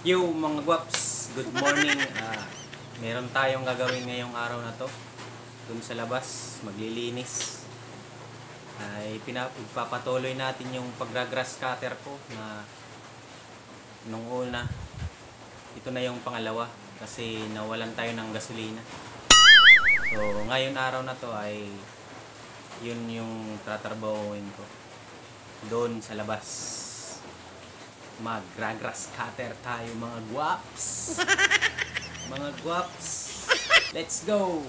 Yo mga guwaps, good morning. Meron tayong gagawin ngayong araw na to. Dun sa labas, maglilinis. Ipapatuloy natin yung pag-grass cutter ko na nung una. Ito na yung pangalawa kasi nawalan tayo ng gasolina. So ngayon araw na to ay yun yung tatrabahuin ko doon sa labas. Mag-grass cutter tayo mga guwaps. Mga guwaps, let's go.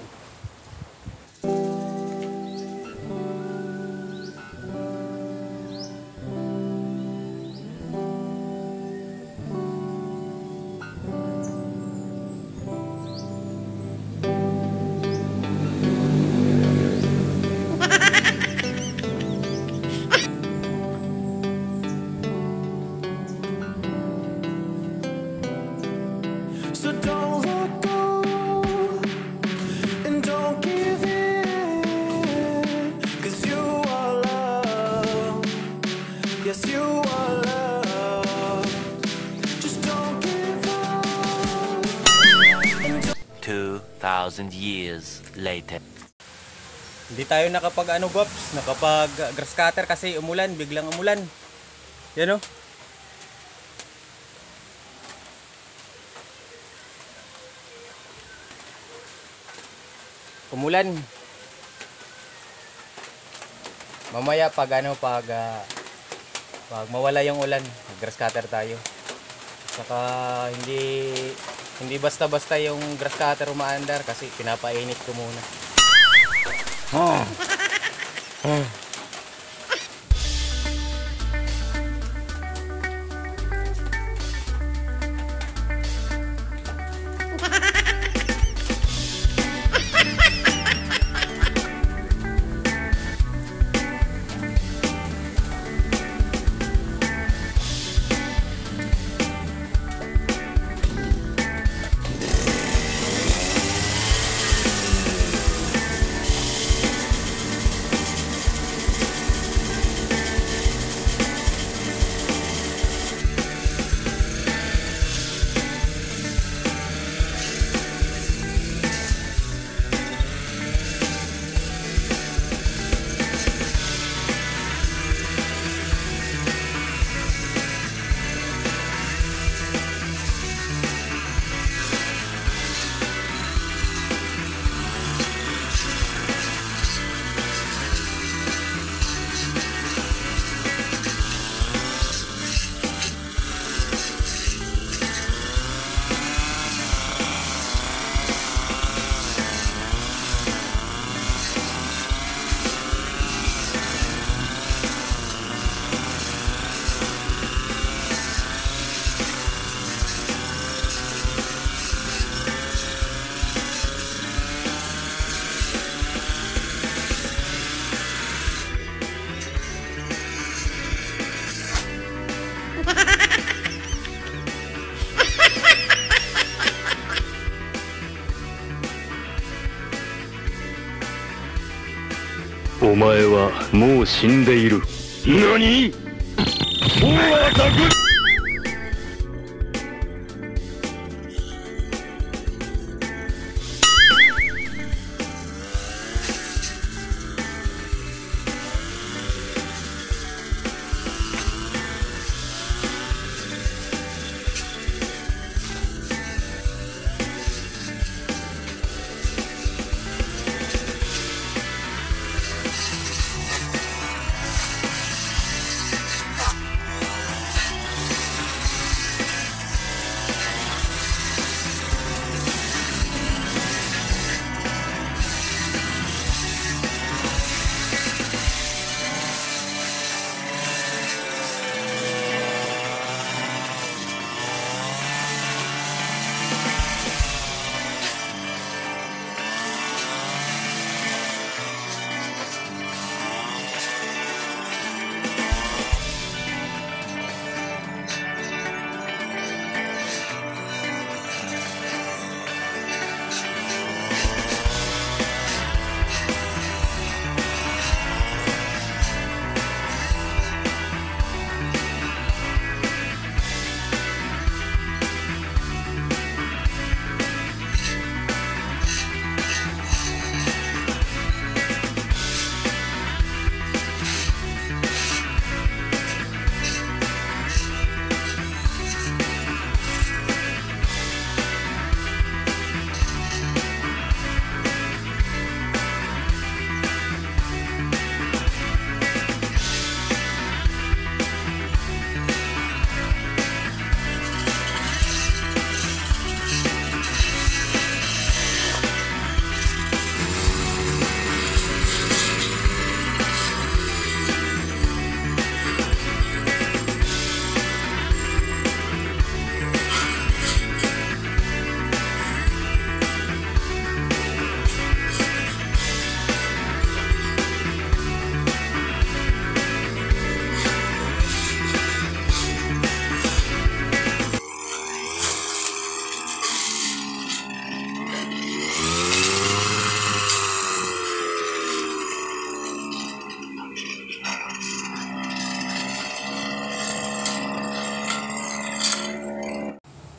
So don't let go and don't give in, 'cause you are love. Yes, you are love. Just don't give up. 2,000 years later. Hindi tayo nakapag guwaps, nakapag grass cutter kasi umulan, biglang umulan. Yan o. Umulan. Mamaya pag mawala yung ulan, grass cutter tayo. Saka hindi basta-basta yung grass cutter umaandar kasi pinapainit ko muna.お前はもう死んでいる。何？大アタック！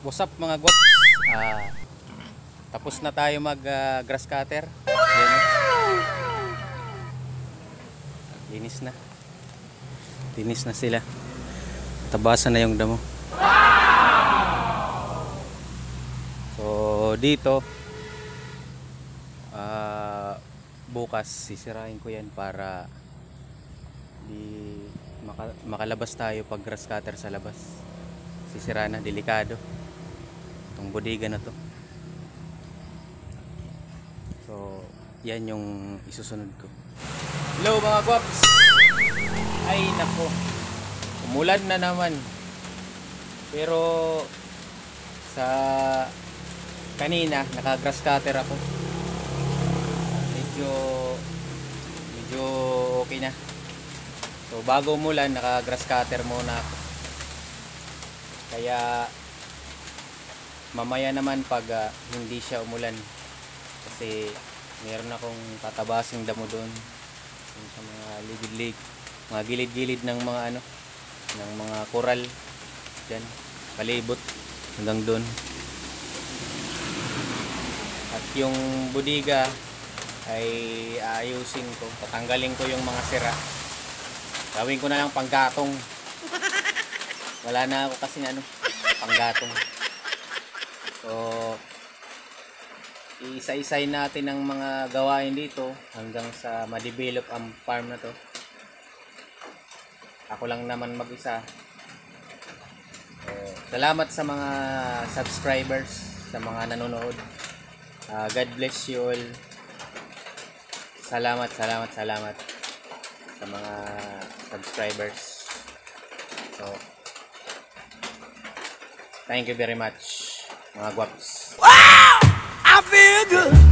What's up mga gwaps? Tapos na tayo mag grass cutter. Yan, linis na. Linis na sila. Tabasan na yung damo. So dito bukas sisirain ko yan para makalabas tayo pag grass cutter sa labas. Sisira na, delikado itong bodega na to. So yan yung isusunod ko. Hello mga gwaps. Ay nako, umulan na naman, pero sa kanina naka grass cutter ako. Medyo okay na. So bago umulan naka grass cutter muna ako. Kaya mamaya naman pag hindi siya umulan, kasi meron akong tatabasing damo doon sa mga mga gilid-gilid ng mga ng mga coral diyan, palibot hanggang doon. At yung bodega ay aayusin ko, tatanggalin ko yung mga sira, gawin ko na lang panggatong. Wala na ako kasi panggatong. So iisa-isay natin ang mga gawain dito hanggang sa ma-develop ang farm na to. Ako lang naman mag-isa. So, salamat sa mga subscribers, sa mga nanonood. God bless you all. Salamat sa mga subscribers. So thank you very much mga gwaps. I feel good.